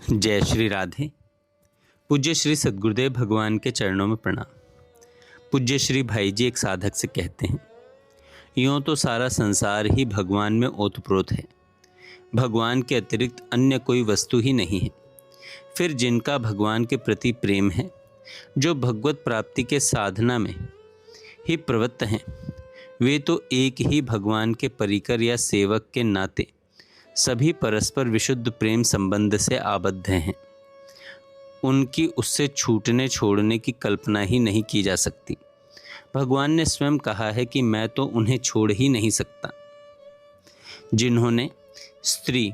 जय श्री राधे। पूज्य श्री सद्गुरुदेव भगवान के चरणों में प्रणाम। पूज्य श्री भाई जी एक साधक से कहते हैं, यूँ तो सारा संसार ही भगवान में ओतप्रोत है, भगवान के अतिरिक्त अन्य कोई वस्तु ही नहीं है। फिर जिनका भगवान के प्रति प्रेम है, जो भगवत प्राप्ति के साधना में ही प्रवृत्त हैं, वे तो एक ही भगवान के परिकर या सेवक के नाते सभी परस्पर विशुद्ध प्रेम संबंध से आबद्ध हैं। उनकी उससे छूटने छोड़ने की कल्पना ही नहीं की जा सकती। भगवान ने स्वयं कहा है कि मैं तो उन्हें छोड़ ही नहीं सकता। जिन्होंने स्त्री,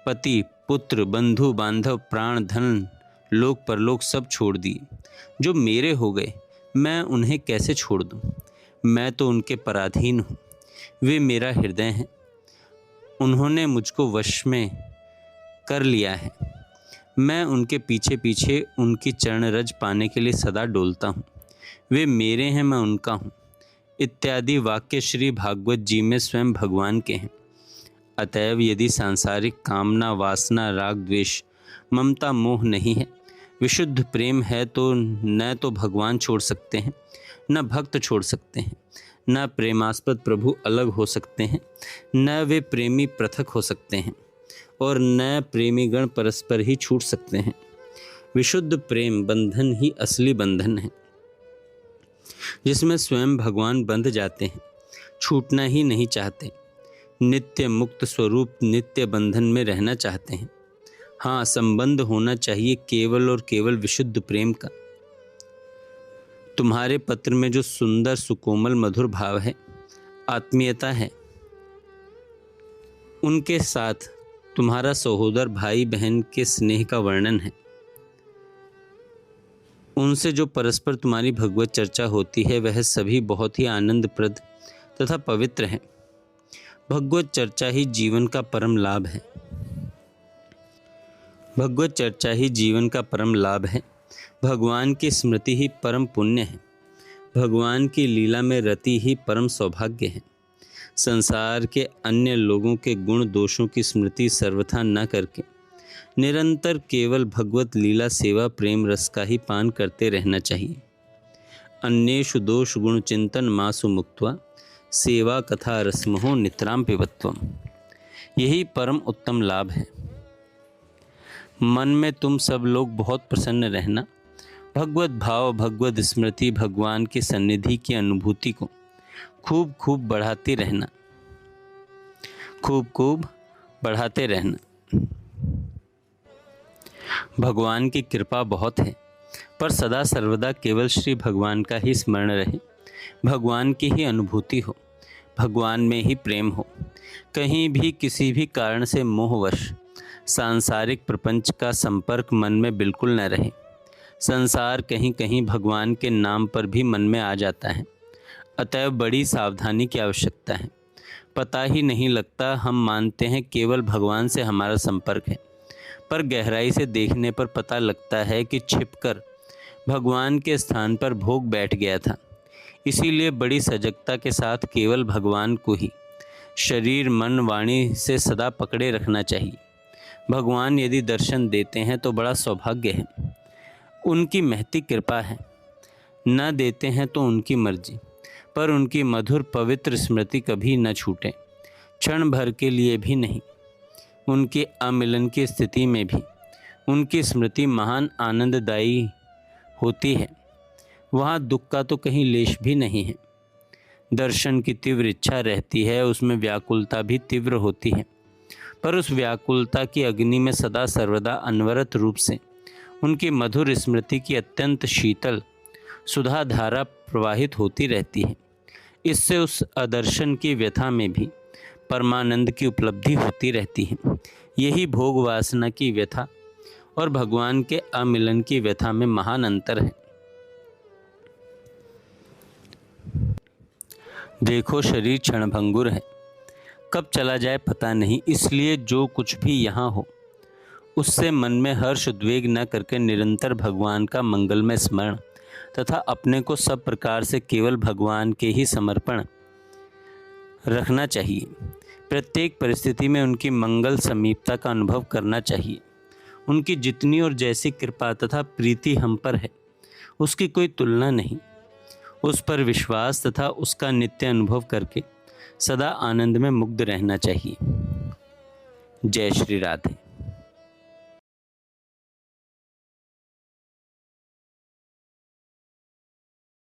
पति, पुत्र, बंधु बांधव, प्राण, धन, लोक परलोक सब छोड़ दिए, जो मेरे हो गए, मैं उन्हें कैसे छोड़ दूं? मैं तो उनके पराधीन हूँ। वे मेरा हृदय हैं। उन्होंने मुझको वश में कर लिया है। मैं उनके पीछे पीछे उनकी चरण रज पाने के लिए सदा डोलता हूँ। वे मेरे हैं, मैं उनका हूँ, इत्यादि वाक्य श्री भागवत जी में स्वयं भगवान के हैं। अतएव यदि सांसारिक कामना, वासना, राग, द्वेष, ममता, मोह नहीं है, विशुद्ध प्रेम है, तो न तो भगवान छोड़ सकते हैं, न भक्त छोड़ सकते हैं, न प्रेमास्पद प्रभु अलग हो सकते हैं, न वे प्रेमी पृथक हो सकते हैं, और न प्रेमीगण परस्पर ही छूट सकते हैं। विशुद्ध प्रेम बंधन ही असली बंधन है, जिसमें स्वयं भगवान बंध जाते हैं, छूटना ही नहीं चाहते, नित्य मुक्त स्वरूप नित्य बंधन में रहना चाहते हैं। हाँ, संबंध होना चाहिए केवल और केवल विशुद्ध प्रेम का। तुम्हारे पत्र में जो सुंदर सुकोमल मधुर भाव है, आत्मीयता है, उनके साथ तुम्हारा सहोदर भाई बहन के स्नेह का वर्णन है। उनसे जो परस्पर तुम्हारी भगवत चर्चा होती है, वह सभी बहुत ही आनंदप्रद तथा पवित्र है। भगवत चर्चा ही जीवन का परम लाभ है। भगवत चर्चा ही जीवन का परम लाभ है। भगवान की स्मृति ही परम पुण्य है। भगवान की लीला में रति ही परम सौभाग्य है। संसार के अन्य लोगों के गुण दोषों की स्मृति सर्वथा न करके निरंतर केवल भगवत लीला सेवा प्रेम रस का ही पान करते रहना चाहिए। अन्येषु दोष गुण चिंतन मासु मुक्त्वा सेवा कथा रसमहो नितराम पिबत्वम। यही परम उत्तम लाभ है। मन में तुम सब लोग बहुत प्रसन्न रहना। भगवत भाव, भगवत स्मृति, भगवान की सन्निधि की अनुभूति को खूब खूब बढ़ाते रहना, खूब खूब बढ़ाते रहना। भगवान की कृपा बहुत है, पर सदा सर्वदा केवल श्री भगवान का ही स्मरण रहे, भगवान की ही अनुभूति हो, भगवान में ही प्रेम हो। कहीं भी किसी भी कारण से मोहवश सांसारिक प्रपंच का संपर्क मन में बिल्कुल न रहे। संसार कहीं कहीं भगवान के नाम पर भी मन में आ जाता है, अतएव बड़ी सावधानी की आवश्यकता है। पता ही नहीं लगता, हम मानते हैं केवल भगवान से हमारा संपर्क है, पर गहराई से देखने पर पता लगता है कि छिपकर भगवान के स्थान पर भोग बैठ गया था। इसीलिए बड़ी सजगता के साथ केवल भगवान को ही शरीर, मन, वाणी से सदा पकड़े रखना चाहिए। भगवान यदि दर्शन देते हैं तो बड़ा सौभाग्य है, उनकी महती कृपा है। न देते हैं तो उनकी मर्जी, पर उनकी मधुर पवित्र स्मृति कभी न छूटे, क्षण भर के लिए भी नहीं। उनके अमिलन की स्थिति में भी उनकी स्मृति महान आनंददायी होती है। वहाँ दुख का तो कहीं लेश भी नहीं है। दर्शन की तीव्र इच्छा रहती है, उसमें व्याकुलता भी तीव्र होती है, पर उस व्याकुलता की अग्नि में सदा सर्वदा अनवरत रूप से उनकी मधुर स्मृति की अत्यंत शीतल सुधा धारा प्रवाहित होती रहती है। इससे उस अदर्शन की व्यथा में भी परमानंद की उपलब्धि होती रहती है। यही भोग वासना की व्यथा और भगवान के अमिलन की व्यथा में महान अंतर है। देखो, शरीर क्षणभंगुर है, कब चला जाए पता नहीं। इसलिए जो कुछ भी यहाँ हो, उससे मन में हर्ष उद्वेग न करके निरंतर भगवान का मंगलमय स्मरण तथा अपने को सब प्रकार से केवल भगवान के ही समर्पण रखना चाहिए। प्रत्येक परिस्थिति में उनकी मंगल समीपता का अनुभव करना चाहिए। उनकी जितनी और जैसी कृपा तथा प्रीति हम पर है उसकी कोई तुलना नहीं। उस पर विश्वास तथा उसका नित्य अनुभव करके सदा आनंद में मुग्ध रहना चाहिए। जय श्री राधे।